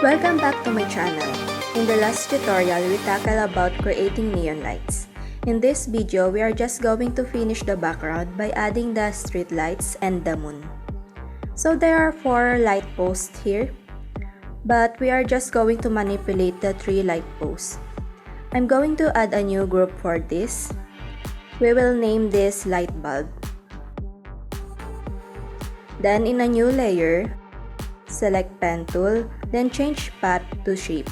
Welcome back to my channel. In the last tutorial, we tackled about creating neon lights. In this video, we are just going to finish the background by adding the street lights and the moon. So there are 4 light posts here, but we are just going to manipulate the 3 light posts. I'm going to add a new group for this. We will name this light bulb. Then in a new layer, select pen tool, then change path to shape.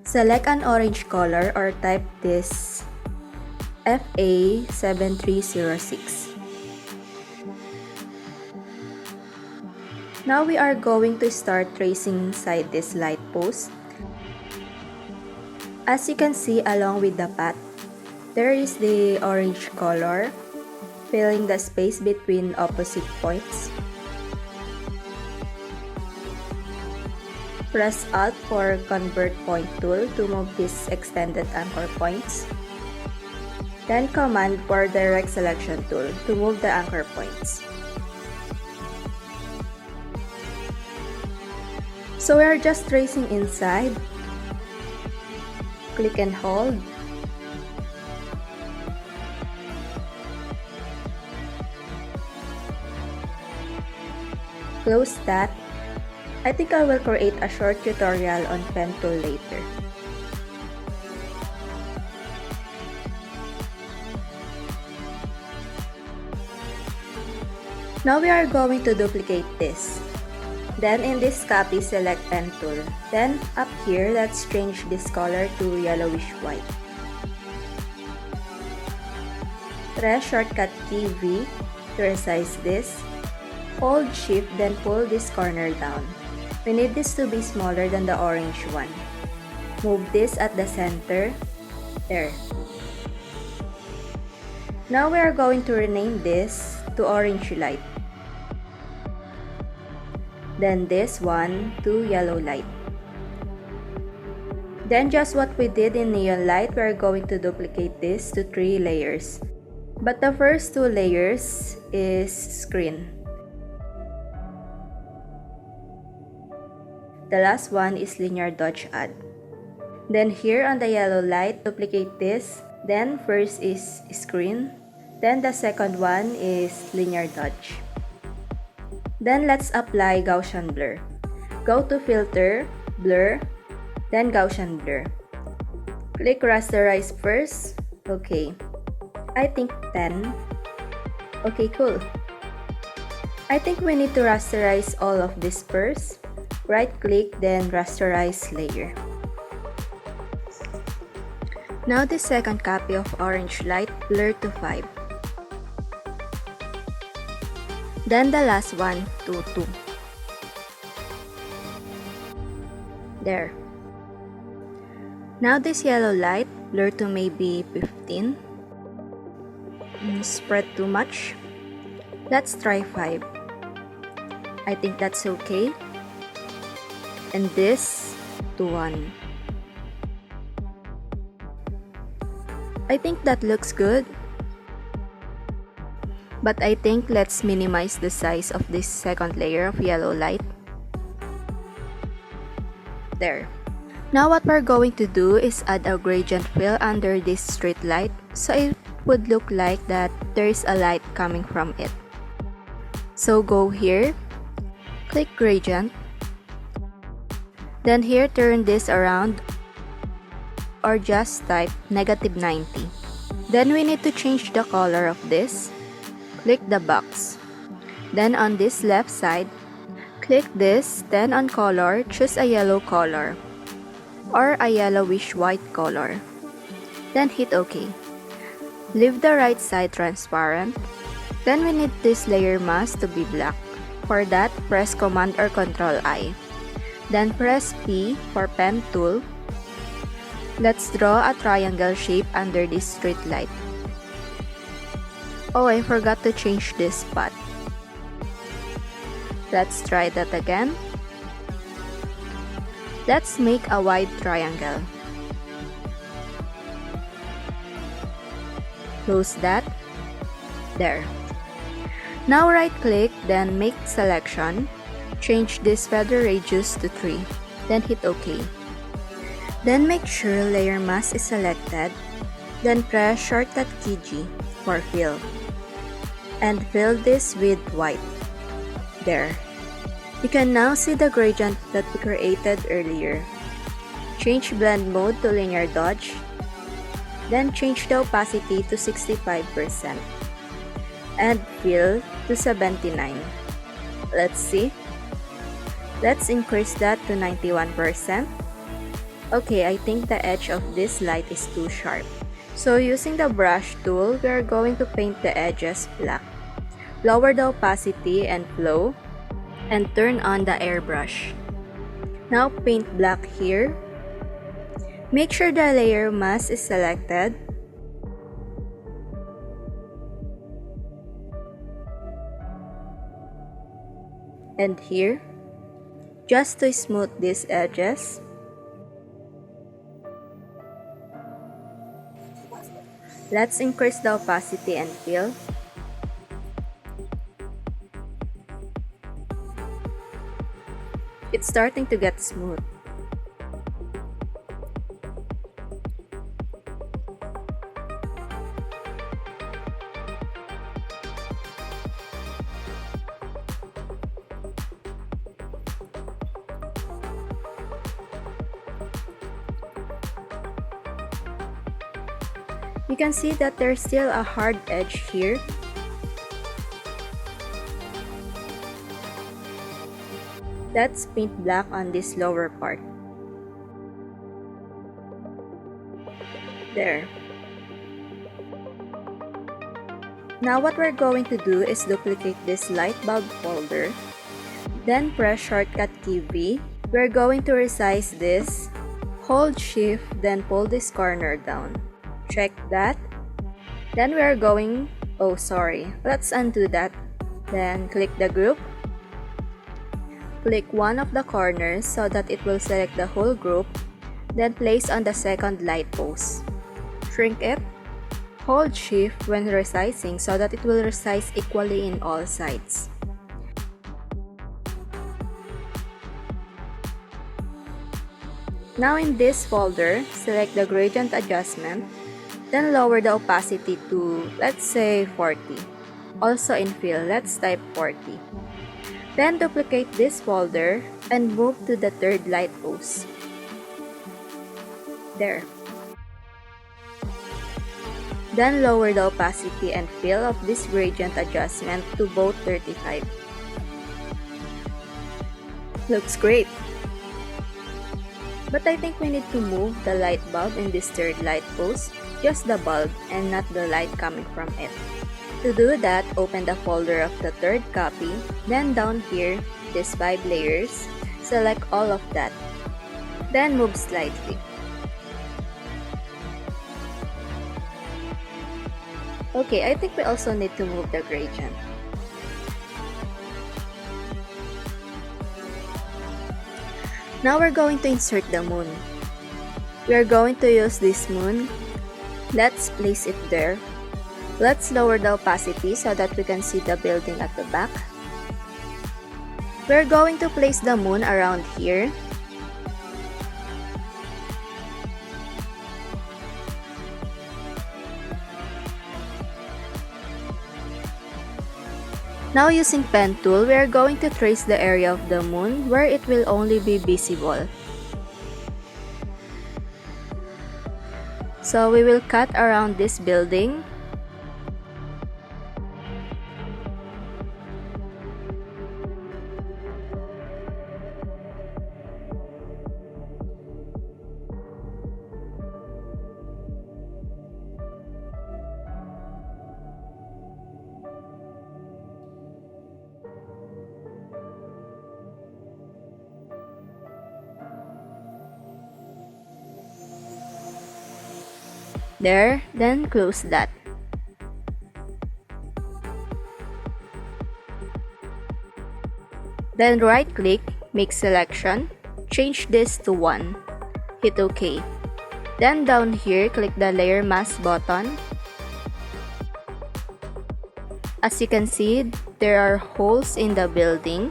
Select an orange color or type this FA7306. Now we are going to start tracing inside this light post. As you can see along with the path, there is the orange color filling the space between opposite points. Press Alt for Convert Point tool to move these extended anchor points. Then Command for Direct Selection tool to move the anchor points. So we are just tracing inside. Click and hold. Close that. I think I will create a short tutorial on pen tool later. Now we are going to duplicate this. Then in this copy, select pen tool. Then up here, let's change this color to yellowish white. Press shortcut key V to resize this. Hold Shift, then pull this corner down. We need this to be smaller than the orange one. Move this at the center. There. Now we are going to rename this to orange light. Then this one to yellow light. Then just what we did in neon light, we are going to duplicate this to 3 layers. But the first 2 layers is screen. The last one is linear dodge add. Then here on the yellow light, duplicate this. Then first is screen. Then the second one is linear dodge. Then let's apply Gaussian blur. Go to filter, blur, then Gaussian blur. Click rasterize first. Okay. I think 10. Okay, cool. I think we need to rasterize all of this first. Right click, then rasterize layer. Now the second copy of orange light, blur to 5. Then the last one to 2. There. Now this yellow light, blur to maybe 15. Spread too much. Let's try 5. I think that's okay. And this to 1. I think that looks good. But I think let's minimize the size of this second layer of yellow light. There. Now what we're going to do is add a gradient fill under this street light so it would look like that there is a light coming from it. So go here, click gradient. Then here, turn this around or just type -90. Then we need to change the color of this. Click the box. Then on this left side, click this, then on color, choose a yellow color or a yellowish white color. Then hit OK. Leave the right side transparent. Then we need this layer mask to be black. For that, press Command or Ctrl I. Then press P for pen tool. Let's draw a triangle shape under this street light. Oh, I forgot to change this spot. Let's try that again. Let's make a wide triangle. Close that. There. Now right click, then make selection. Change this feather radius to 3, then hit OK. Then make sure layer mask is selected, then press shortcut key G for fill. And fill this with white. There. You can now see the gradient that we created earlier. Change blend mode to linear dodge, then change the opacity to 65%, and fill to 79. Let's see. Let's increase that to 91%. Okay, I think the edge of this light is too sharp. So using the brush tool, we are going to paint the edges black. Lower the opacity and flow, and turn on the airbrush. Now paint black here. Make sure the layer mask is selected. And here, just to smooth these edges. Let's increase the opacity and fill. It's starting to get smooth. You can see that there's still a hard edge here. Let's paint black on this lower part. There. Now what we're going to do is duplicate this light bulb folder. Then press shortcut key V. We're going to resize this. Hold shift, then pull this corner down. Check that. Then we are going, let's undo that. Then click the group. Click one of the corners so that it will select the whole group. Then place on the second light post. Shrink it. Hold shift when resizing so that it will resize equally in all sides. Now in this folder, select the gradient adjustment. Then lower the opacity to, let's say, 40. Also in fill, let's type 40. Then duplicate this folder and move to the third light post. There. Then lower the opacity and fill of this gradient adjustment to both 35. Looks great! But I think we need to move the light bulb in this third light post, just the bulb and not the light coming from it. To do that, open the folder of the third copy, then down here, these 5 layers, select all of that. Then move slightly. Okay, I think we also need to move the gradient. Now we're going to insert the moon. We are going to use this moon. Let's place it there. Let's lower the opacity so that we can see the building at the back. We're going to place the moon around here. Now using pen tool, we are going to trace the area of the moon where it will only be visible. So we will cut around this building. There, then close that. Then right click, make selection, change this to 1, hit OK. Then down here, click the layer mask button. As you can see, there are holes in the building.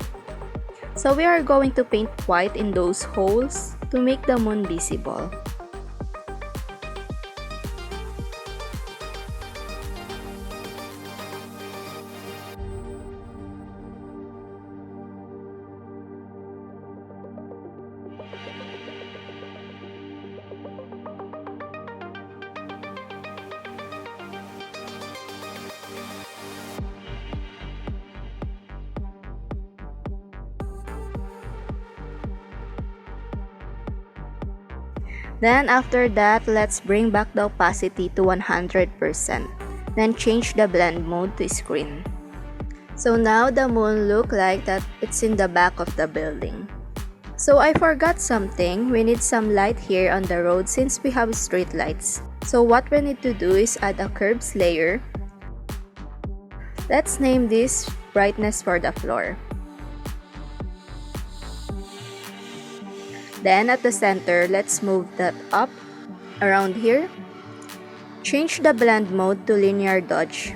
So we are going to paint white in those holes to make the moon visible. Then after that, let's bring back the opacity to 100%. Then change the blend mode to screen. So now the moon look like that it's in the back of the building. So I forgot something, we need some light here on the road since we have street lights. So what we need to do is add a curves layer. Let's name this brightness for the floor. Then at the center, let's move that up around here. Change the blend mode to linear dodge.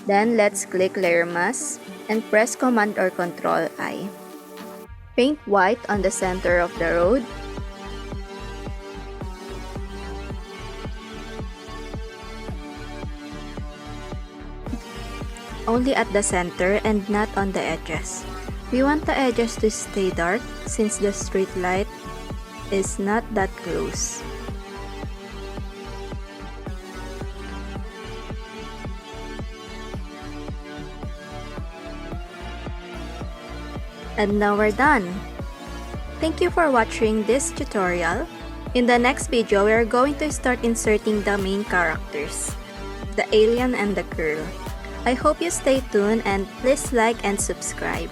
Then let's click layer mask and press Command or Control I. Paint white on the center of the road. Only at the center and not on the edges. We want the edges to stay dark since the street light is not that close. And now we're done! Thank you for watching this tutorial. In the next video, we are going to start inserting the main characters, the alien and the girl. I hope you stay tuned and please like and subscribe.